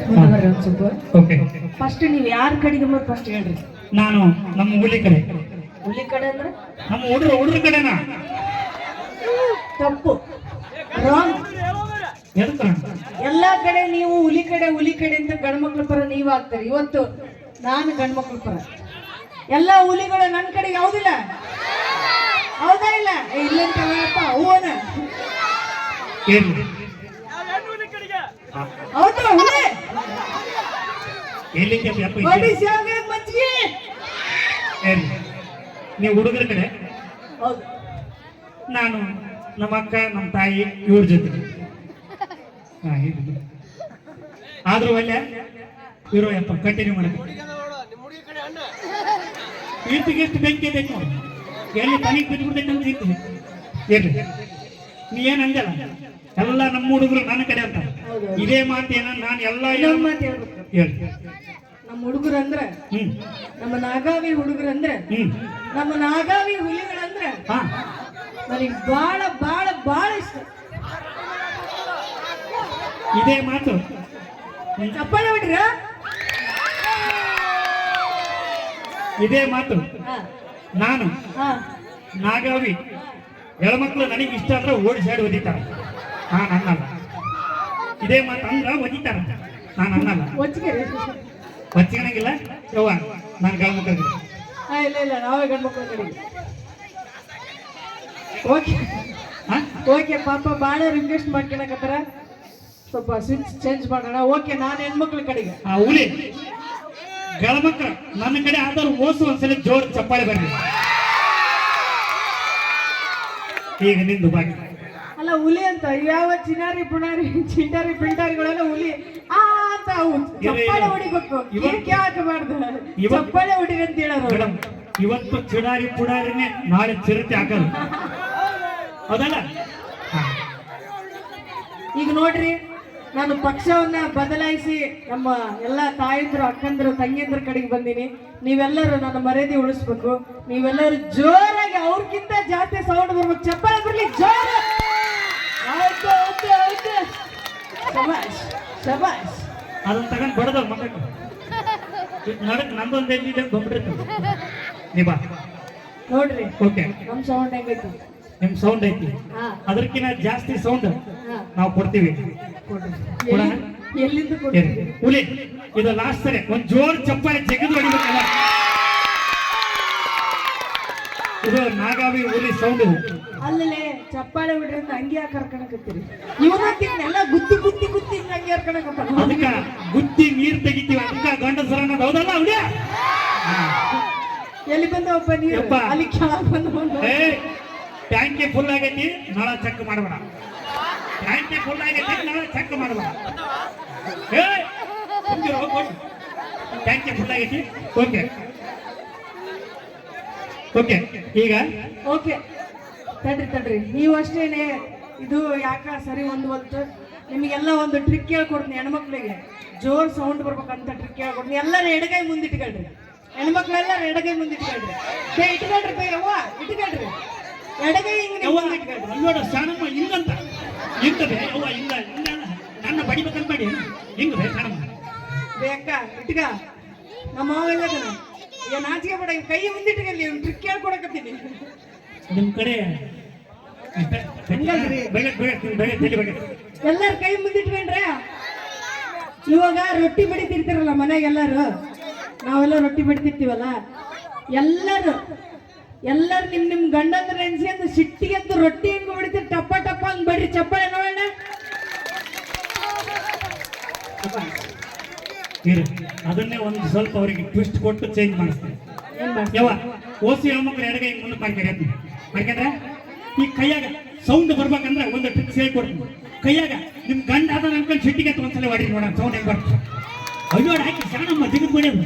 ಒಂದು ಸ್ವಲ್ಪ okay first ನೀವು ಯಾರ ಕಡೆಗೆ ಫಸ್ಟ್ ಹೇಳ್ರಿ. ನಾನು ನಮ್ಮ ಹುಲಿ ಕಡೆ. ಹುಲಿ ಕಡೆ ಅಂದ್ರೆ ನಮ್ಮ ಹುಡುಗ್ರ ಕಡೆನಾ? ತಪ್ಪು, ರಾಂಗ್. ಎಲ್ಲಾ ಕಡೆ ನೀವು ಹುಲಿ ಕಡೆ ಅಂತ ಗಂಡ್ಮಕ್ಳ ಪರ ನೀವ್ ಆಗ್ತಾರೆ. ಇವತ್ತು ನಾನು ಗಂಡ್ಮಕ್ಳ ಪರ. ಎಲ್ಲಾ ಹುಲಿಗಳು ನನ್ನ ಕಡೆಗೆ ಯಾವ್ದಿಲ್ಲ, ಹೌದಾ ಇಲ್ಲ? ಇಲ್ಲಂತಪ್ಪ ಹೂವನ ಹೌದು ಹುಲಿ ಮಜ್ಜಿಗೆ. ನೀವು ಹುಡುಗರ ಕಡೆ, ಹೌದು. ನಾನು ನಮ್ಮ ಅಕ್ಕ ನಮ್ಮ ತಾಯಿ ಇವ್ರ ಜೊತೆ. ಆದ್ರೂ ಒಳ್ಳೆ ಇರೋ ಯಪ್ಪ ಕಂಟಿನ್ಯೂ ಮಾಡಬೇಕು. ಈರ್ತಿಗೆ ಎಷ್ಟು ಬೆಂಕಿ ಬೇಕು ನೋಡಿ, ಎಲ್ಲಿ ತನಿಖೆ ಬಿದ್ದುಬಿಡ್ತೈತೆ ಅಂತ ಇರ್ತೀವಿ. ಇರ್ಲಿ, ನೀ ಏನ್ ಅಂಜಲ್ಲ, ಎಲ್ಲ ನಮ್ಮ ಹುಡುಗರು ನನ್ನ ಕಡೆ ಅಂತ. ಇದೇ ಮಾತೇನ ನಾನು ಎಲ್ಲ ಮಾತು ಹೇಳ್ಬೇಕು. ಹೇಳಿ. ನಮ್ಮ ಹುಡುಗರು ಅಂದ್ರೆ ನಮ್ಮ ನಾಗಾವಿ ಹುಡುಗರು ಅಂದ್ರೆ ನಮ್ಮ ನಾಗಾವಿ ಹುಲಿಗಳಂದ್ರೆ ನನಗೆ ಬಾಳ ಬಾಳ ಬಾಳ ಇಷ್ಟ. ಇದೇ ಮಾತು ಚಪ್ಪಾಳೆ ಹೊಡ್ರ. ಇದೇ ಮಾತು ನಾನು ನಾಗಾವಿ ಹೆಣ್ಮಕ್ಳು ನನಗೆ ಇಷ್ಟ ಅಂದ್ರೆ ಓಡಿ ಸೈಡ್ ಒದಿತಾರ, ನಾನು ಅನ್ನಲ್ಲ. ಇದೇ ಮಾತು ಅಂದ್ರ ಒದಿತಾರ, ನಾನು ಅನ್ನಲ್ಲ. ಹೊಚ್ಚಿಗಣಂಗಿಲ್ಲ ಯವ್ವ, ನಾನು ಗಂಡ್ಮಕ್ಳಿಗೆ. ಇಲ್ಲ ಇಲ್ಲ, ನಾವೇ ಗಂಡ್ಮಕ್ಳ ಕಡೆಗೆ. ಓಕೆ ಓಕೆ, ಪಾಪ ಭಾಳ ರಿಕ್ವೆಸ್ಟ್ ಮಾಡ್ಕೊಳಕತ್ತಾರ, ಸ್ವಲ್ಪ ಸ್ವಿಚ್ ಚೇಂಜ್ ಮಾಡೋಣ. ಓಕೆ, ನಾನು ಹೆಣ್ಮಕ್ಳ ಕಡೆಗೆ. ಹುಲಿ ಗಂಡ್ಮಕ್ಳು ನನ್ನ ಕಡೆ ಆದವ್ರು ಓಸು ಒಂದ್ಸಲ ಜೋರ್ ಚಪ್ಪಾಳೆ ಬರ್ಲಿ. ಈಗ ನಿಂದು ಬಾಕಿ. ಅಲ್ಲ ಹುಲಿ ಅಂತ ಯಾವ ಚಿನಾರಿ ಪುಣಾರಿ ಚಿಂಟಾರಿ ಪಿಂಟಾರಿಗಳೆಲ್ಲ ಹುಲಿ ಅಂತ ಚಪ್ಪಾಳೆ ಹೊಡಿಬೇಕು, ಏಕೆ ಹಾಕಬಾರ್ದು, ಚಪ್ಪಾಳೆ ಹೊಡಿರಿ ಅಂತ ಹೇಳೋರು. ಇವತ್ತು ಚಿಡಾರಿ ಪುಡಾರಿನೇ ನಾಳೆ ಚಿರತೆ ಹಾಕಲು, ಹೌದಲ್ಲ? ಈಗ ನೋಡ್ರಿ, ನಾನು ಪಕ್ಷವನ್ನ ಬದಲಾಯಿಸಿ ನಮ್ಮ ಎಲ್ಲ ತಾಯಂದ್ರು ಅಕ್ಕಂದ್ರು ತಂಗಿಯಂದ್ರ ಕಡೆಗೆ ಬಂದೀನಿ. ನೀವೆಲ್ಲರೂ ನನ್ನ ಮರ್ಯಾದೆ ಉಳಿಸ್ಬೇಕು. ನೀವೆಲ್ಲರೂ ಜೋರಾಗಿ ಅವ್ರಿಗಿಂತ ಜಾಸ್ತಿ ಸೌಂಡ್ ಬರ್ಬೇಕು, ಚಪ್ಪಾಳೆ ಬರ್ಲಿ ಜೋರ. ಆಯ್ತು ಆಯ್ತು ಆಯ್ತು, ಶಬಾಷ್ ಶಬಾಷ್. ಅದನ್ನ ತಗೊಂಡು ಬಡದ ಮಕ್ಕಳು ನಡಕ್ ನಂದೊಂದು ಎಲ್ಲಿದೆ ಬಂದ್ಬಿಟ್ಟಿರ್ತದೆ. ನೀ ಬಾ ನೋಡ್ರಿ. ಓಕೆ, ನಮ್ ಸೌಂಡ್ ಹೆಂಗೈತಿ? ನಿಮ್ ಸೌಂಡ್ ಐತಿ, ಅದಕ್ಕಿಂತ ಜಾಸ್ತಿ ಸೌಂಡ್ ನಾವು ಕೊಡ್ತೀವಿ. ಎಲ್ಲಿಂದ ಹುಲಿ ಇದು ಲಾಸ್ಟ್ ಸರಿ ಒಂದ್ ಜೋರ್ ಚಪ್ಪಾಳೆ ಜಗದ್ ಹೊಡಿಬೇಕಲ್ಲ. ಇದು ನಾಗಾವಿ ಹುಲಿ ಸೌಂಡ್. ಅಲ್ಲೇ ಚಪ್ಪಾಳೆ ಬಿಡ್ರಿ ಅಂತ ಹಂಗೆ ಯಾಕೆ ಕರ್ಕೊಳಕತ್ತೀರಿ? ಇವನ್ನೆಲ್ಲ ಗುತ್ತಿ ಗುತ್ತಿ ಗುತ್ತಿ ಹಂಗೆ ಕರ್ಕೊಳಕತ್ತ. ಅದಕ್ಕ ಗುತ್ತಿ ನೀರ್ ತೆಗಿತೀವಿ, ಅದಕ್ಕ ಗಂಡಸರ ಅನ್ನೋದು ಹೌದಲ್ಲ? ಹುಲಿಯ ಎಲ್ಲಿ ಬಂದವಪ್ಪ ನೀರು? ಅಲ್ಲಿ ಕೆಳಗೆ ಬಂದ. ಟ್ಯಾಂಕಿ ಫುಲ್ ಆಗೈತಿ, ನಾಳೆ ಚೆಕ್ ಮಾಡಬೇಡ. ಟ್ಯಾಂಕಿ ಫುಲ್ ಆಗೈತಿ, ನಾಳೆ ಚೆಕ್ ಮಾಡಬೇಡ. ಟ್ಯಾಂಕಿ ಫುಲ್ ಆಗೈತಿ. ಓಕೆ ಓಕೆ, ಈಗ ಓಕೆ, ತಡ್ರಿ ನೀವು ಅಷ್ಟೇನೆ. ಇದು ಯಾಕ ಸರಿ ಹೊಂದುವಲ್ತು. ನಿಮಗೆಲ್ಲ ಒಂದು ಟ್ರಿಕ್ ಹೇಳ್ಕೊಡ್ತೀನಿ. ಹೆಣ್ಮಕ್ಳಿಗೆ ಜೋರ್ ಸೌಂಡ್ ಬರ್ಬೇಕಂತ ಟ್ರಿಕ್ ಹೇಳ್ಕೊಡ್ತೀನಿ. ಎಲ್ಲರೂ ಎಡಗೈ ಮುಂದಿಟ್ಕೊಳ್ರಿ, ಹೆಣ್ಮಕ್ಳೆಲ್ಲರೂ ಎಡಗೈ ಮುಂದಿಟ್ಕೊಳ್ರಿ. ಇಟ್ಕೊಳ್ರಿ ಯವ್ವ, ಇಟ್ಕೊಳ್ರಿ ಎಡಗೈ ಹಿಂಗ್ ನೋಡ ಶಾಣಮ್ಮ ಹಿಂಗಂತ ಹಿಂಗದೆ ಅವ್ವ, ಹಿಂಗ ಹಿಂಗ ನನ್ನ ಬಡಿಬೇಕಂತ ಮಾಡಿ ಹಿಂಗದೆ ಶಾಣಮ್ಮ ಬೇಕ ಇಟ್ಕ. ನಮ್ಮ ಮಾವೆಲ್ಲ ಈಗ ನಾಚಿಕೆ ಬೇಡ, ಕೈ ಮುಂದಿಟ್ಕಲ್ಲಿ ಟ್ರಿಕ್ ಹೇಳ್ಕೊಡಕತ್ತೀನಿ. ನಿಮ್ ಕಡೆ ಎಲ್ಲಾರು ಕೈ ಮುಂದಿಟ್ಕೊಂಡ್ರೆ ಇವಾಗ ರೊಟ್ಟಿ ಬಡಿತಿರ್ತಾರಲ್ಲ ಮನೆಗೆಲ್ಲರೂ, ನಾವೆಲ್ಲ ರೊಟ್ಟಿ ಬಡಿತಿರ್ತೀವಲ್ಲ, ಎಲ್ಲರೂ ನಿಮ್ ಗಂಡಂದ್ರ ನೆನ್ಸಿ ಅಂತ ಸಿಟ್ಟಿಗೆ ಅಂತ ರೊಟ್ಟಿ ಹೆಂಗ್ ಹೊಡಿತೀರಿ, ಟಪ್ಪ ಟಪ್ಪ ಹಂಗ್ ಬಡ್ರಿ. ಚಪ್ಪಾಳೆ ನೋಡೋಣ. ಅದನ್ನೇ ಒಂದು ಸ್ವಲ್ಪ ಅವರಿಗೆ ಟ್ವಿಸ್ಟ್ ಕೊಟ್ಟು ಚೇಂಜ್ ಮಾಡಿಸ್ತೀನಿ. ಯಾವ ಓಸಿ ಹೆಣ್ಮಕ್ಳು ಎಡಗೈ ಮುಂದೆ ಮಾಡ್ಕೊಂಡ್ರೆ ಈ ಕೈಯಾಗ ಸೌಂಡ್ ಬರ್ಬೇಕಂದ್ರೆ ಒಂದು ಟ್ರಿಕ್ಸ್ ಹೇಳ್ಕೊಡ್ತೀನಿ. ಕೈಯಾಗ ನಿಮ್ ಗಂಡ ಅದ ಅನ್ಕೊಂಡು ಸಿಟ್ಟಿಗೆ ಅಂತ ಒಂದ್ಸಲ ಹೊಡಿ ನೋಡೋಣ ಸೌಂಡ್ ಹೆಂಗ್ ಬರ್ತದೆ. ಅಯ್ಯೋ ಹಾಕಿ ಶಾಣಮ್ಮ ಜಿಗಿದ್ ಬಿಡೋದು.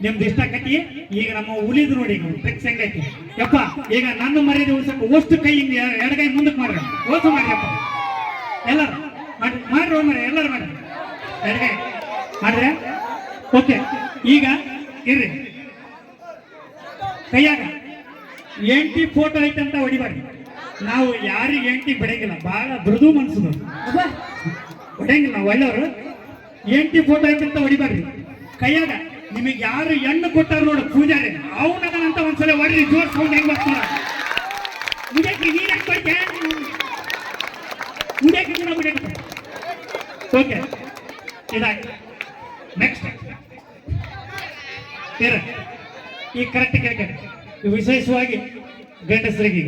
ನಿಮ್ದು ಇಷ್ಟ ಕಟ್ಟಿ. ಈಗ ನಮ್ಮ ಉಳಿದು ನೋಡಿ ಟ್ರಿಕ್ಸ್ ಹೆಂಗೈತಿ ಯಪ್ಪ. ಈಗ ನನ್ನ ಮರ್ಯಾದೆ ಉಳ್ಸಕ್ಕೆ ಓಷ್ಟು ಕೈ ಹಿಂಗೆ ಎಡಗೈ ಮುಂದಕ್ಕೆ ಮಾಡ್ರಿ, ಓಸು ಮಾಡ್ರಿ ಅಪ್ಪ. ಎಲ್ಲರೂ ಮಾಡ್ರಿ ಮಾಡ್ರಿ, ಎಲ್ಲರೂ ಮಾಡ್ರಿ, ಎಡಗೈ ಮಾಡ್ರೆ. ಓಕೆ, ಈಗ ಇರ್ರಿ, ಕೈಯಾಗ ಎಂಟಿ ಫೋಟೋ ಐತಂತ ಹೊಡಿಬಾರ್ದು. ನಾವು ಯಾರಿಗೆ ಎಂಟಿ ಬಿಡಂಗಿಲ್ಲ, ಬಹಳ ಮೃದು ಮನ್ಸದು ಹೊಡೆಯಂಗಿಲ್ಲ. ನಾವು ಒಳ್ಳೆಯವರು ಹೆಂಡತಿ ಫೋಟೋ ಅಂತ ಹೊಡಿಬಾರ್ರಿ ಕೈಯಾಗ. ನಿಮಗೆ ಯಾರು ಹೆಣ್ಣು ಕೊಟ್ಟಾರ ನೋಡು ಪೂಜಾರಿ ಅವನದನಂತ ಒಂದ್ಸಲ ಹೊಡ್ರಿ ಜೋರ್ ಸೌಂಡ್ ಹೆಂಗ್ ಬರ್ತಾರ. ಮುಡಿಯಕ್ಕೆ ನೀನ್ ಹೆಂಗ್ ಕೊಡ್ತೆ ಮುಡಿಯಕ್ಕೆ. ಓಕೆ ಇದಾಯ್ತು. ನೆಕ್ಸ್ಟ್ ಈ ಕರೆಕ್ಟ್ ಕೇಳ್ತಾರೆ ವಿಶೇಷವಾಗಿ ಗಂಡಸರಿಗೆ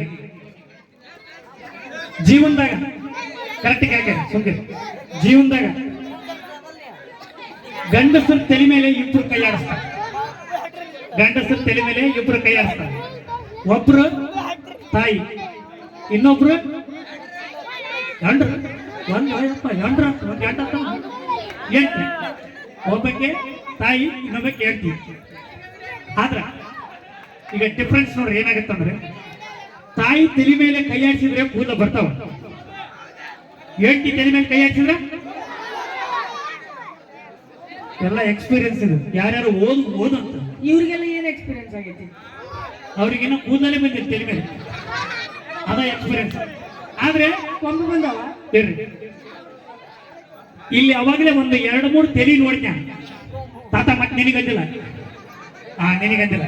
ಜೀವನದಾಗ ಕರೆಕ್ಟ್ ಕೇಳ್ತಾರೆ ಸುಮ್ಕೆ ಜೀವನದಾಗ ಗಂಡಸರ ತಲೆ ಮೇಲೆ ಇಬ್ರು ಕೈ ಆಡಿಸ್ತಾರೆ. ಗಂಡಸರ ತಲೆ ಮೇಲೆ ಇಬ್ರು ಕೈ ಆಡಿಸ್ತಾರೆ. ಒಬ್ರು ತಾಯಿ, ಇನ್ನೊಬ್ರು ಗಂಡ್ರು. ಒಂದು ಗಂಡ್ರ ಒಂದು ಗಂಡ ಹೇಳ್ತಿ, ಒಬ್ಬಕ್ಕೆ ತಾಯಿ, ಇನ್ನೊಬ್ಬಕ್ಕೆ ಹೇಳ್ತಿ. ಆದ್ರ ಈಗ ಡಿಫ್ರೆನ್ಸ್ ನೋಡ್ರಿ ಏನಾಗತ್ತಂದ್ರೆ ತಾಯಿ ತಲೆ ಮೇಲೆ ಕೈ ಆಡಿಸಿದ್ರೆ ಕೂದಲು ಬರ್ತಾವ. ಹೇಳ್ತಿ ತಲೆ ಮೇಲೆ ಕೈ ಆಡಿಸಿದ್ರೆ ಎಲ್ಲ ಎಕ್ಸ್ಪೀರಿಯನ್ಸ್ ಇದೆ. ಯಾರ್ಯಾರು ಓದಂತ ಇವ್ರಿಗೆಲ್ಲ ಏನ್ ಎಕ್ಸ್ಪೀರಿಯನ್ಸ್ ಆಗೈತಿ? ಅವ್ರಿಗೇನೋ ಕೂದಲೇ ಬಂದಿದೆ ತಲೆ ಮೇಲೆ, ಅದ ಎಕ್ಸ್ಪೀರಿಯನ್ಸ್. ಆದ್ರೆ ಕೊಂಬು ಬಂದವ ಇರ್ರಿ ಇಲ್ಲಿ ಅವಾಗಲೇ ಒಂದು 2-3 ತಲೆ ನೋಡಿದ್ಯಾ ತಾತ. ಮತ್ತೆ ನಿನಗಂದಿಲ್ಲ, ನಿನಗಂದಿಲ್ಲ.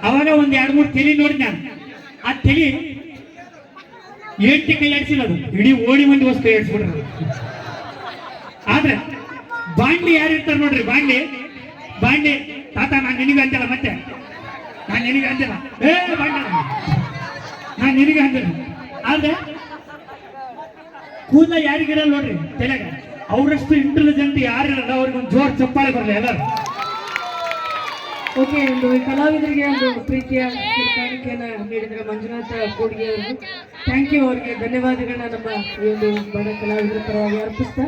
ಅವಾಗ ಒಂದು 2-3 ತಲೆ ನೋಡಿದ್ಯಾ. ಆ ತಲೆ ಏಂಟಿ ಕೈ ಆಡಿಸಿಲ್ಲ, ಅದು ಇಡೀ ಓಣಿ ಮಂದಿ ವಸ್ತು ಕೈ ಆಡಿಸ್ಬಿಡ್ರಿ. ಆದ್ರೆ ಬಾಂಡ್ಲಿ ಯಾರು ಇರ್ತಾರೆ ನೋಡ್ರಿ, ಬಾಂಡ್ಲಿ ತಾತ ನಾನು ನಿನಗೆ ಅಂದಿಲ್ಲ, ಮತ್ತೆ ನಾನು ನಿನಗೆ ಅಂದಿಲ್ಲ, ಬಾಂಡ್ಲ ನಾನು ನಿನಗೆ ಅಂದಿಲ್ಲ. ಆದ್ರೆ ಕೂದಲ ಯಾರಿಗಿರಲ್ಲ ನೋಡ್ರಿ ತಲೆಗ, ಅವರಷ್ಟು ಇಂಟೆಲಿಜೆಂಟ್ ಯಾರಿರಲ್ಲ. ಅವ್ರಿಗೊಂದು ಜೋರ್ ಚಪ್ಪಾಳೆ ಬರಲಿ ಎಲ್ಲರೂ. ಓಕೆ, ಒಂದು ಕಲಾವಿದರಿಗೆ ಒಂದು ಪ್ರೀತಿಯ ಕಾಣಿಕೆಯನ್ನ ನೀಡಿದ್ರೆ ಮಂಜುನಾಥ ಕೂಡ್ಗೆ ಅವರಿಗೆ ಥ್ಯಾಂಕ್ ಯು. ಅವರಿಗೆ ಧನ್ಯವಾದಗಳನ್ನ ನಮ್ಮ ಈ ಒಂದು ಬಡ ಕಲಾವಿದರ ಪರವಾಗಿ ಅರ್ಪಿಸ್ತಾ